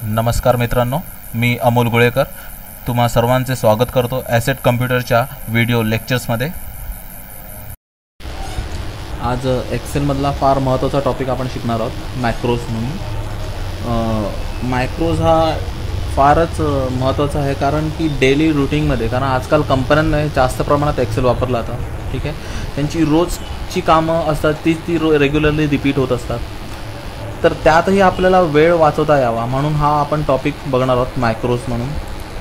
नमस्कार मित्रांनो, मी अमोल गुळेकर तुम्हा सर्वांचे स्वागत करतो ॲसेट कम्प्युटरच्या व्हिडिओ लेक्चर्समध्ये। आज एक्सेलमधला फार महत्त्वाचा टॉपिक आपण शिकणार आहोत, मॅक्रोज म्हणून। मॅक्रोज हा फारच महत्त्वाचा आहे कारण की डेली रूटीनमध्ये, कारण आजकाल कंपन्यांमध्ये जास्त प्रमाणात एक्सेल वापरला जातं, ठीक आहे। त्यांची रोजची कामं असतात ती रेग्युलरली रिपीट होत असतात, तर त्यातही आपल्याला वेळ वाचवता यावा म्हणून हा आपण टॉपिक बघणार आहोत, मॅक्रोज म्हणून,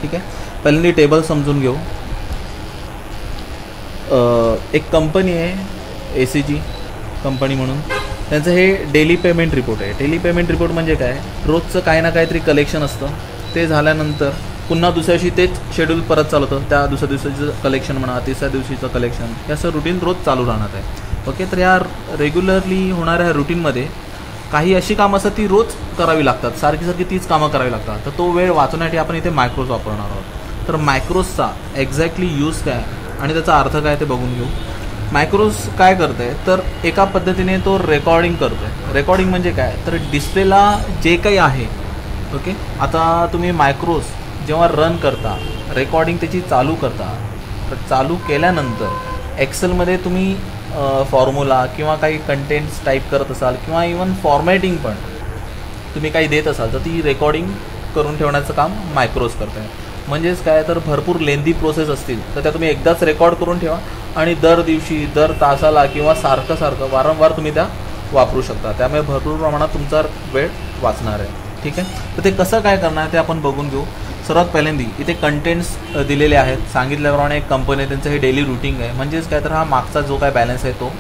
ठीक आहे। पहिल्यांदा टेबल समजून घेऊ। एक कंपनी आहे ACG कंपनी म्हणून, त्यांचं हे डेली पेमेंट रिपोर्ट आहे। डेली पेमेंट रिपोर्ट म्हणजे काय, रोजचं काही ना काहीतरी कलेक्शन असतं, ते झाल्यानंतर पुन्हा दुसऱ्या दिवशी तेच शेड्यूल परत चालू होतं, त्या दुसऱ्या दिवशीचं कलेक्शन म्हणा, तिसऱ्या दिवशीचं कलेक्शन, हे असं रुटीन रोज चालू राहणार आहे, ओके। तर या रेग्युलरली होणाऱ्या रुटीनमध्ये काही अशी कामं असतात ती रोज करावी लागतात, सारखी तीच कामं करावी लागतात, तर तो वेळ वाचवण्यासाठी आपण इथे मॅक्रोज वापरणार आहोत। तर मॅक्रोजचा एक्झॅक्टली यूज काय आणि त्याचा अर्थ काय ते बघून घेऊ। मॅक्रोज काय करते आहे, तर एका पद्धतीने तो रेकॉर्डिंग करतो आहे। रेकॉर्डिंग म्हणजे काय, तर डिस्प्लेला जे काही आहे, ओके। आता तुम्ही मॅक्रोज जेव्हा रन करता, रेकॉर्डिंग त्याची चालू करता, तर चालू केल्यानंतर एक्सेलमध्ये तुम्ही फॉर्म्युला किंवा काही कंटेंट्स टाईप करत असाल किंवा इवन फॉर्मॅटिंग पण तुम्ही काही देत असाल, तर ती रेकॉर्डिंग करून ठेवण्याचं काम मॅक्रोज करत आहे। म्हणजेच काय, तर भरपूर लेंदी प्रोसेस असतील तर त्या तुम्ही एकदाच रेकॉर्ड करून ठेवा आणि दर दिवशी, दर तासाला किंवा सारखं वारंवार तुम्ही त्या वापरू शकता, त्यामुळे भरपूर प्रमाणात तुमचा वेळ वाचणार आहे, ठीक आहे। तर ते कसं काय करणार ते आपण बघून घेऊ। सर्वात पहिल्यांदा इथे कंटेंट्स दिलेले आहेत, सांगितल्याप्रमाणे एक कंपनी त्यांचं हे डेली रूटीन आहे। म्हणजेच काय, तर हा मागचा जो काय बॅलन्स आहे तो,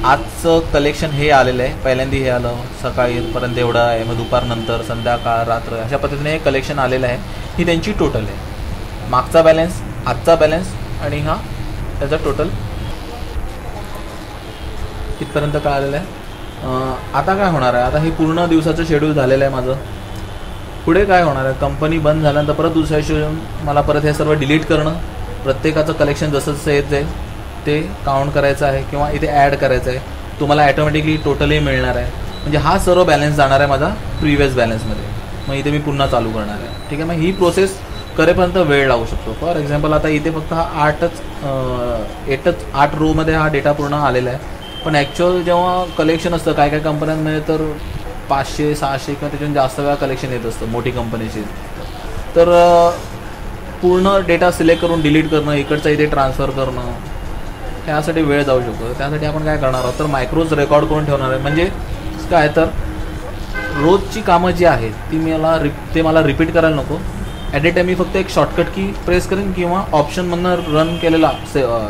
आजचं कलेक्शन हे आलेलं आहे, पहिल्यांदा हे आलं सकाळीपर्यंत एवढं आहे, मग दुपारनंतर, संध्याकाळ, रात्र, अशा पद्धतीने हे कलेक्शन आलेलं आहे। ही त्यांची टोटल आहे, मागचा बॅलन्स, आजचा बॅलन्स आणि हा त्याचा टोटल इथपर्यंत काय आलेलं आहे। आता काय होणार आहे, आता हे पूर्ण दिवसाचं शेड्यूल झालेलं आहे माझं। पुढे काय होणार आहे, कंपनी बंद झाल्यानंतर परत दुसऱ्या दिवशी मला परत हे सर्व डिलीट करणं, प्रत्येकाचं कलेक्शन जसं येत जाईल ते काउंट करायचं आहे किंवा इथे ॲड करायचं आहे, तुम्हाला ॲटोमॅटिकली टोटलही मिळणार आहे। म्हणजे हा सर्व बॅलन्स जाणार आहे माझा प्रिव्हियस बॅलन्समध्ये, मग इथे मी पुन्हा चालू करणार आहे, ठीक आहे। मग ही प्रोसेस करेपर्यंत वेळ लागू शकतो। फॉर एक्झाम्पल आता इथे फक्त हा 8 रोमध्ये हा डेटा पूर्ण आलेला आहे, पण ॲक्च्युअल जेव्हा कलेक्शन असतं काही कंपन्यांमध्ये तर 500-600 किंवा त्याच्याहून जास्त वेळा कलेक्शन येत असतं मोठी कंपनीची, तर पूर्ण डेटा सिलेक्ट करून डिलीट करणं, इकडचा इथे ट्रान्सफर करणं, त्यासाठी वेळ जाऊ शकतो। त्यासाठी आपण काय करणार आहोत, तर मॅक्रोज रेकॉर्ड करून ठेवणार आहे। म्हणजे काय, तर रोजची कामं जी आहेत ती मला रिपीट करायला नको, ॲट ए टाईम मी फक्त एक शॉर्टकट की प्रेस करेन किंवा ऑप्शनमधनं रन केलेला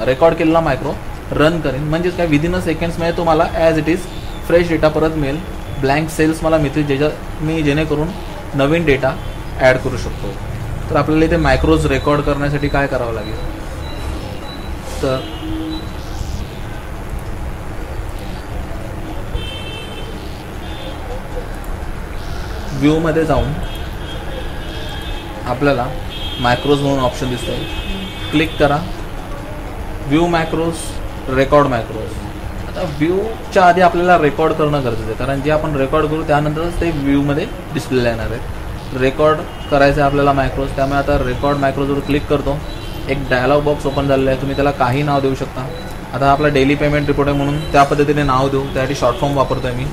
रेकॉर्ड केलेला मॅक्रो रन करेन। म्हणजेच काय, विदिन अ सेकंड्समध्ये तुम्हाला as it is fresh data परत मिळेल, ब्लँक सेल्स मला मिळतील, मी जेणेकरून नवीन डेटा ॲड करू शकतो। तर आपल्याला इथे मॅक्रोज रेकॉर्ड करण्यासाठी काय करावं लागेल, तर व्ह्यूमध्ये जाऊन आपल्याला मॅक्रोज म्हणून ऑप्शन दिसतोय, क्लिक करा, व्ह्यू मॅक्रोज, रेकॉर्ड मॅक्रोज। आता व्ह्यूच्या आधी आपल्याला रेकॉर्ड करणं गरजेचं आहे, कारण जे आपण रेकॉर्ड करू त्यानंतरच ते व्ह्यूमध्ये डिस्प्लेला येणार आहे। रेकॉर्ड करायचं आहे आपल्याला मॅक्रोज, त्यामुळे आता रेकॉर्ड मॅक्रोजवर क्लिक करतो, एक डायलॉग बॉक्स ओपन झालेला आहे, तुम्ही त्याला काही नाव देऊ शकता। आता आपला डेली पेमेंट रिपोर्ट आहे म्हणून त्या पद्धतीने नाव देऊ, त्यासाठी शॉर्ट फॉर्म वापरतो आहे मी,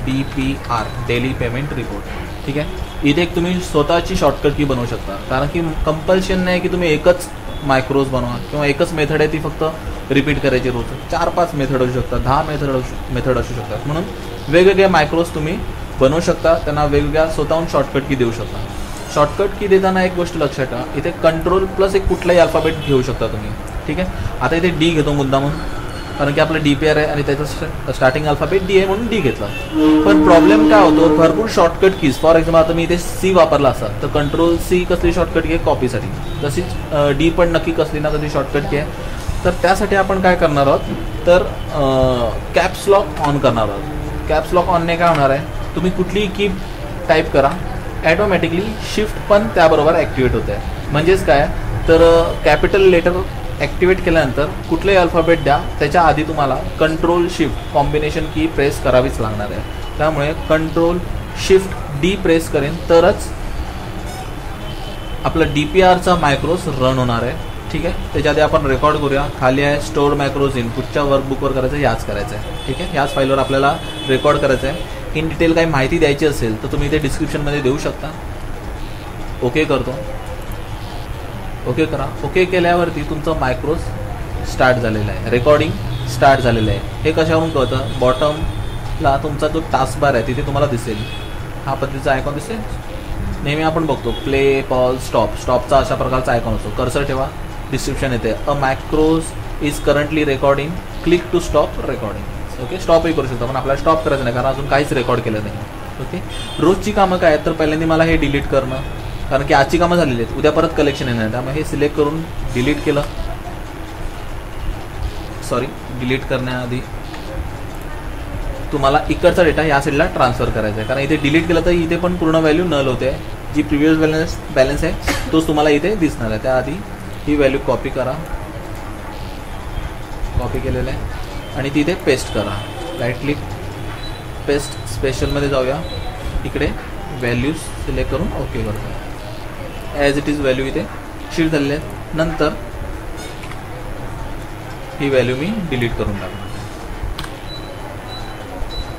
DPR, डेली पेमेंट रिपोर्ट, ठीक आहे। इथे एक तुम्ही स्वतःची शॉर्टकट की बनवू शकता, कारण की कंपल्शन नाही की तुम्ही एकच मॅक्रोज बनवा किंवा एकच मेथड आहे ती फक्त रिपीट करायची रोज, 4-5 मेथड असू शकतात, 10 मेथड असू शकतात, म्हणून वेगवेगळे मॅक्रोज तुम्ही बनवू शकता, त्यांना वेगवेगळ्या स्वतःहून शॉर्टकट की देऊ शकता। शॉर्टकट की देताना एक गोष्ट लक्षात ठेवा, इथे कंट्रोल प्लस एक कुठलाही अल्फाबेट घेऊ शकता तुम्ही, ठीक आहे। आता इथे D घेतो मुद्दामून, कारण की आपलं DPR आहे आणि त्याचं स्टार्टिंग अल्फाबेट D आहे म्हणून D घेतला। पण प्रॉब्लेम काय होतो, भरपूर शॉर्टकट कीज, फॉर एक्झाम्पल आता मी इथे C वापरला असता तर Ctrl+C कसली शॉर्टकट की आहे कॉपीसाठी, तशीच D पण नक्की कसली ना कधी शॉर्टकट की आहे। तर त्यासाठी आपण काय करणार आहोत, तर कॅप्स लॉक ऑन करणार आहोत। कॅप्स लॉक ऑनने काय होणार आहे, तुम्ही कुठलीही की टाईप करा, ॲटोमॅटिकली शिफ्ट पण त्याबरोबर ॲक्टिवेट होते आहे। म्हणजेच काय, तर कॅपिटल लेटर ॲक्टिवेट केल्यानंतर कुठलेही अल्फाबेट द्या, त्याच्या आधी तुम्हाला Ctrl+Shift कॉम्बिनेशन की प्रेस करावीच लागणार आहे, त्यामुळे Ctrl Shift डी प्रेस करेन तरच आपलं DPRचा मॅक्रोज रन होणार आहे. ठीक आहे, त्याच्या आधी आपण रेकॉर्ड करूया. खाली आहे स्टोअर मॅक्रोज पुढच्या वर्कबुकवर करायचं, याच करायचं आहे. ठीक आहे, याच फाईलवर आपल्याला रेकॉर्ड करायचं आहे. इन डिटेल काही माहिती द्यायची असेल तर तुम्ही इथे डिस्क्रिप्शनमध्ये देऊ शकता. ओके करतो. ओके करा. ओके केल्यावरती तुमचं मायक्रोज स्टार्ट झालेलं आहे, रेकॉर्डिंग स्टार्ट झालेलं आहे. हे कशावरून कळतं? बॉटमला तुमचा जो टास्क बार आहे तिथे तुम्हाला दिसेल हा पद्धतीचा आयकॉन दिसेल. नेहमी आपण बघतो प्ले, पॉज, स्टॉपचा अशा प्रकारचा आयकॉन असतो. कर्सर ठेवा, डिस्क्रिप्शन येते a macros is currently recording, click to stop recording. Okay, स्टॉपही करू शकतो पण आपल्याला स्टॉप करायचं नाही कारण अजून काहीच रेकॉर्ड केलं नाही. ओके, रोजची कामं काय आहेत तर पहिल्यांदा मला हे डिलीट करणं, कारण की आजची कामं झालेली आहेत, उद्या परत कलेक्शन येणार. त्यामुळे हे सिलेक्ट करून डिलीट केलं. डिलीट करण्याआधी तुम्हाला इकडचा डेटा या साईडला ट्रान्सफर करायचा आहे, कारण इथे डिलीट केलं तर इथे पण पूर्ण व्हॅल्यू नल होते. जी प्रिव्हियस बॅलन्स आहे तोच तुम्हाला इथे दिसणार आहे. त्याआधी ही व्हॅल्यू कॉपी करा, कॉपी केलेलं आहे आणि ती इथे पेस्ट करा. राईट क्लिक, पेस्ट स्पेशलमध्ये जाऊया. इकडे व्हॅल्यूज सिलेक्ट करून ओके करतो. ॲज इट इज व्हॅल्यू इथे शिफ्ट झालेले आहेत. नंतर ही व्हॅल्यू मी डिलीट करून टाकणार.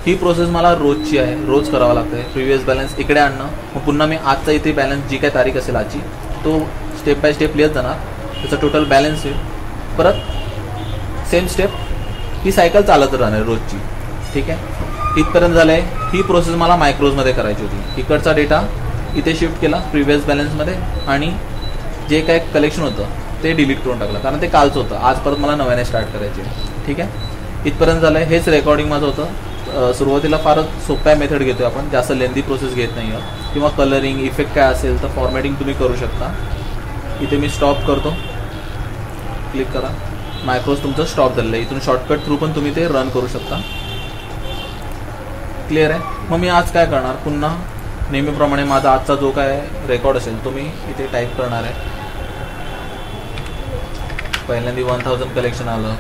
ही प्रोसेस मला रोजची आहे, रोज करावं लागतं आहे. प्रिव्हियस बॅलन्स इकडे आणणं, मग पुन्हा मी आजचा इथे बॅलन्स जी काय तारीख असेल आजची तो स्टेप बाय स्टेप लिहित जाणार. त्याचा टोटल बॅलन्स येईल. परत सेम स्टेप, ही सायकल चालत राहणार रोजची. ठीक आहे, इथपर्यंत झालं आहे. ही प्रोसेस मला मायक्रोजमध्ये करायची होती. इकडचा डेटा इथे शिफ्ट केला प्रिव्हियस बॅलन्समध्ये आणि जे काय कलेक्शन होतं ते डिलीट करून टाकलं कारण ते कालचं होतं. आज परत मला नव्याने स्टार्ट करायचे. ठीक आहे, इथपर्यंत झालं आहे. हेच रेकॉर्डिंग माझं होतं. सुरुवातीला फारच सोप्या मेथड घेतो आपण, जास्त लेंदी प्रोसेस घेत नाही आहे. किंवा कलरिंग इफेक्ट काय असेल तर फॉर्मॅटिंग तुम्ही करू शकता. इथे मी स्टॉप करतो, क्लिक करा. मायक्रोज तुमचं स्टॉप झालेलं आहे. इथून शॉर्टकट थ्रू पण तुम्ही ते रन करू शकता. क्लिअर आहे. मग मी आज काय करणार, पुन्हा नेहमीप्रमाणे माझा आजचा जो काय रेकॉर्ड असेल तो मी इथे टाईप करणार आहे. पहिल्यांदा 1000 कलेक्शन आलं,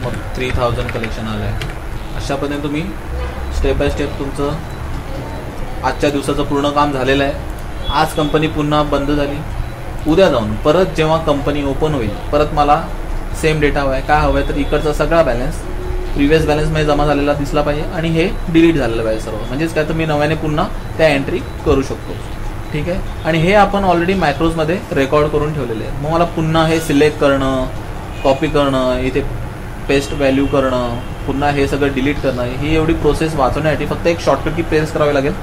मग 3000 कलेक्शन आलं आहे. अशा पद्धतीने तुम्ही स्टेप बाय स्टेप तुमचं आजच्या दिवसाचं पूर्ण काम झालेलं आहे. आज कंपनी पुन्हा बंद झाली. उद्या जाऊन परत जेव्हा कंपनी ओपन होईल परत मला सेम डेटा हवा आहे. काय हवं आहे तर इकडचा सगळा बॅलन्स प्रिव्हियस बॅलन्समध्ये जमा झालेला दिसला पाहिजे आणि हे डिलीट झालेलं पाहिजे सर्व. म्हणजेच काय तर मी नव्याने पुन्हा त्या एंट्री करू शकतो. ठीक आहे, आणि हे आपण ऑलरेडी मॅक्रोजमध्ये रेकॉर्ड करून ठेवलेले आहे. मग मला पुन्हा हे सिलेक्ट करणं, कॉपी करणं, इथे पेस्ट व्हॅल्यू करणं, पुन्हा हे सगळं डिलीट करणं, ही एवढी प्रोसेस वाचवण्यासाठी फक्त एक शॉर्टकट की प्रेस करावी लागेल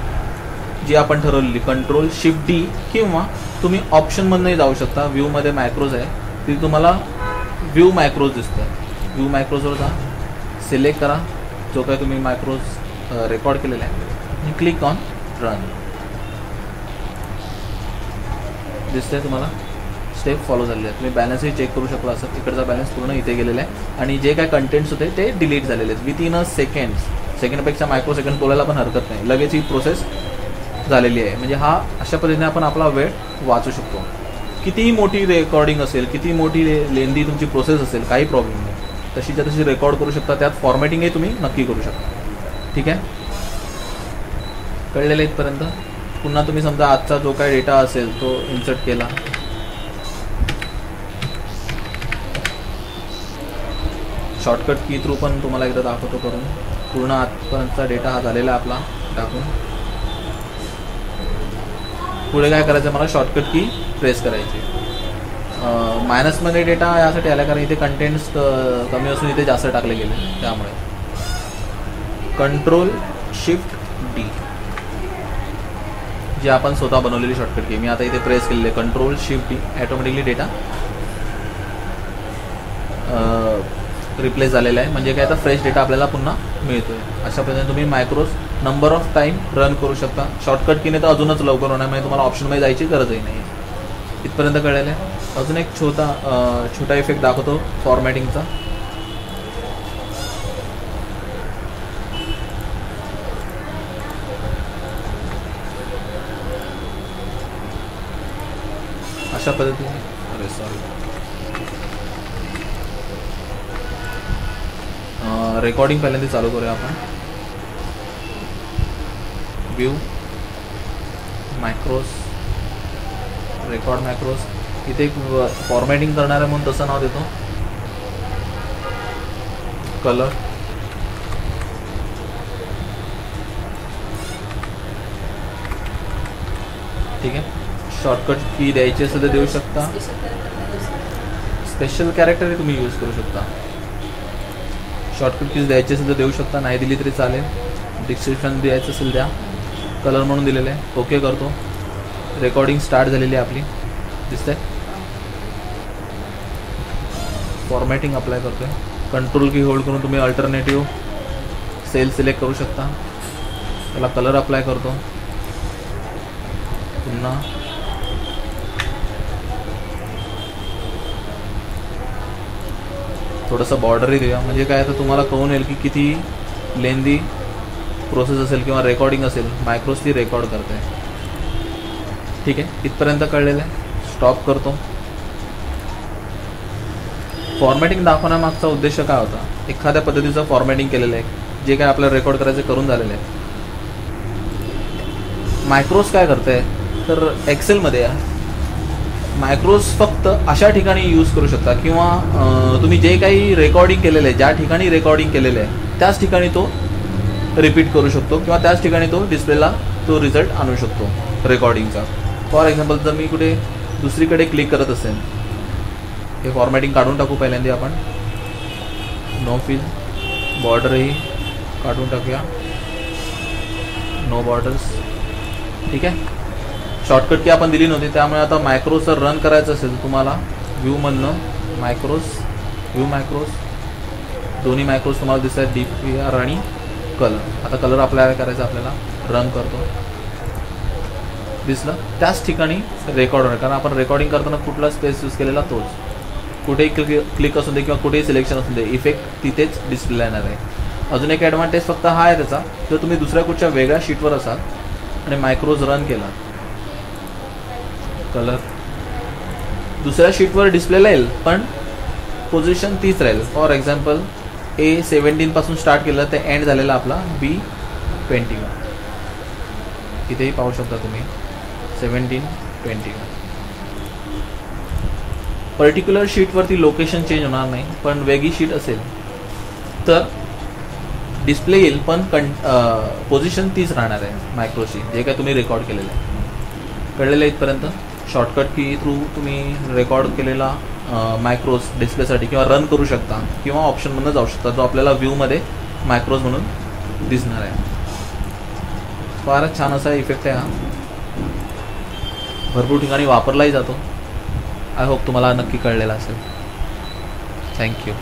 जी आपण ठरवलेली Ctrl+Shift+D, किंवा तुम्ही ऑप्शनमधनंही जाऊ शकता. व्ह्यूमध्ये मॅक्रोज आहे तिथे तुम्हाला व्ह्यू मॅक्रोज दिसतं. व्ह्यू मॅक्रोजवर जा, सिलेक्ट करा जो काय तुम्ही मॅक्रोज रेकॉर्ड केलेला आहे आणि क्लिक ऑन रन. दिसतंय तुम्हाला स्टेप फॉलो झालेले आहेत. तुम्ही बॅलन्सही चेक करू शकला असं. इकडचा बॅलन्स पूर्ण इथे गेलेला आहे आणि जे काय कंटेंट्स होते ते डिलीट झालेले आहेत विथिन अ सेकंडपेक्षा मायक्रो सेकंड बोलायला पण हरकत नाही. लगेच ही प्रोसेस झालेली आहे. म्हणजे हा अशा पद्धतीने आपण आपला वेळ वाचू शकतो. कितीही मोठी रेकॉर्डिंग असेल, किती मोठी लेंदी तुमची प्रोसेस असेल, काही प्रॉब्लेम नाही. तशीच्या तशी रेकॉर्ड करू शकता. त्यात फॉर्मॅटिंगही तुम्ही नक्की करू शकता. ठीक आहे, कळलेलं इथपर्यंत. पुन्हा तुम्ही समजा आजचा जो काय डेटा असेल तो इन्सर्ट केला. शॉर्टकट की थ्रू पण तुम्हाला एकदा दाखवतो करून. पूर्ण आजपर्यंतचा डेटा हा झालेला आपला टाकून. पुढे काय करायचं, मला शॉर्टकट की प्रेस करायची. मायनसमध्ये डेटा यासाठी आला कारण इथे कंटेंट्स कमी असून इथे जास्त टाकले गेले. त्यामुळे Ctrl+Shift+D जी आपण स्वतः बनवलेली शॉर्टकट की मी आता इथे प्रेस केलेली आहे. Ctrl+Shift+D ॲटोमॅटिकली डेटा रिप्लेस झालेला आहे. म्हणजे काय तर फ्रेश डेटा आपल्याला पुन्हा मिळतो आहे. अशा पद्धतीने तुम्ही मायक्रोज नंबर ऑफ टाईम रन करू शकता. शॉर्टकट कीने तर अजूनच लवकर होणार, म्हणजे तुम्हाला ऑप्शनमध्ये जायची गरजही नाही. इथपर्यंत कळलेलं आहे. अजून एक छोटा इफेक्ट दाखवतो फॉर्मॅटिंगचा. अशा पद्धतीने रेकॉर्डिंग पहिल्यांदा चालू करूया आपण. View macros, record macros. इथे फॉर्मॅटिंग करणार आहे म्हणून तसं नाव देतो. कलर, ठीक आहे. शॉर्टकट की द्यायची असेल तर देऊ शकता. स्पेशल कॅरेक्टर तुम्ही यूज करू शकता. शॉर्टकट कीज द्यायची असेल तर देऊ शकता, नाही दिली तरी चालेल. डिस्क्रिप्शन द्यायचं असेल द्या. कलर म्हणून दिलेलं आहे. ओके करतो. रेकॉर्डिंग स्टार्ट झालेली आहे आपली, दिसतंय. फॉर्मॅटिंग अप्लाय करतो आहे. कंट्रोल की होल्ड करून तुम्ही अल्टरनेटिव्ह सेल सिलेक्ट करू शकता. त्याला कलर अप्लाय करतो. पुन्हा थोडंसं बॉर्डरही देऊया, म्हणजे काय तर तुम्हाला कळून येईल की किती लेंदी प्रोसेस असेल किंवा रेकॉर्डिंग असेल. मायक्रोस ती रेकॉर्ड करते. ठीक आहे, इथपर्यंत कळलेलं आहे. स्टॉप करतो. फॉर्मॅटिंग दाखवण्यामागचा उद्देश काय होता? एखाद्या पद्धतीचं फॉर्मॅटिंग केलेलं आहे, जे काय आपल्याला रेकॉर्ड करायचं करून झालेलं आहे. मायक्रोस काय करते तर एक्सेलमध्ये मायक्रोस फक्त अशा ठिकाणी यूज करू शकता किंवा तुम्ही जे काही रेकॉर्डिंग केलेलं आहे, ज्या ठिकाणी रेकॉर्डिंग केलेलं आहे त्याच ठिकाणी तो रिपीट करू शकतो किंवा त्याच ठिकाणी तो डिस्प्लेला तो रिझल्ट आणू शकतो रेकॉर्डिंगचा. फॉर एक्झाम्पल जर मी कुठे दुसरीकडे क्लिक करत असेल, हे फॉर्मॅटिंग काढून टाकू पहिल्यांदा आपण. नो फिल, बॉर्डरही काढून टाकूया. नो बॉर्डर्स, ठीक आहे. शॉर्टकट की आपण दिली नव्हती, त्यामुळे आता मायक्रोस जर रन करायचं असेल तुम्हाला व्ह्यूमधनं मायक्रोस, व्ह्यू मायक्रोस, दोन्ही मायक्रोस तुम्हाला दिसत आहेत, DPR आणि कलर. आता कलर अप्लाय करायचा आपल्याला. रन करतो. दिसलं, त्याच ठिकाणी रेकॉर्ड होणार, कारण आपण रेकॉर्डिंग करताना कुठला स्पेस यूज केलेला तोच. कुठेही क्लिक असू दे किंवा कुठेही सिलेक्शन असू दे, इफेक्ट तिथेच डिस्प्ले येणार आहे. अजून एक ॲडव्हान्टेज फक्त हा आहे त्याचा, जर तुम्ही दुसऱ्या कुठच्या वेगळ्या शीटवर असाल आणि मायक्रोज रन केला, कलर दुसऱ्या शीटवर डिस्प्लेला येईल पण पोझिशन तीच राहील. फॉर एक्झाम्पल A17 पासून स्टार्ट केलं ते एंड झालेला आपला B21. इथेही पाहू शकता तुम्ही 17, 21. पर्टिक्युलर शीटवरती लोकेशन चेंज होणार नाही, पण वेगळी शीट असेल तर डिस्प्ले येईल पण पोझिशन तीच राहणार आहे मायक्रोची, जे काय तुम्ही रेकॉर्ड केलेलं आहे. कळलेलं आहे इथपर्यंत? शॉर्टकट की थ्रू तुम्ही रेकॉर्ड केलेला मायक्रोस डिस्प्लेसाठी किंवा रन करू शकता किंवा ऑप्शनमधून जाऊ शकता, जो आपल्याला व्ह्यूमध्ये मायक्रोस म्हणून दिसणार आहे. फारच छान असा इफेक्ट आहे हा. भरपूर ठिकाणी वापरलाही जातो. आय होप तुम्हाला नक्की कळलेला असेल. थँक्यू.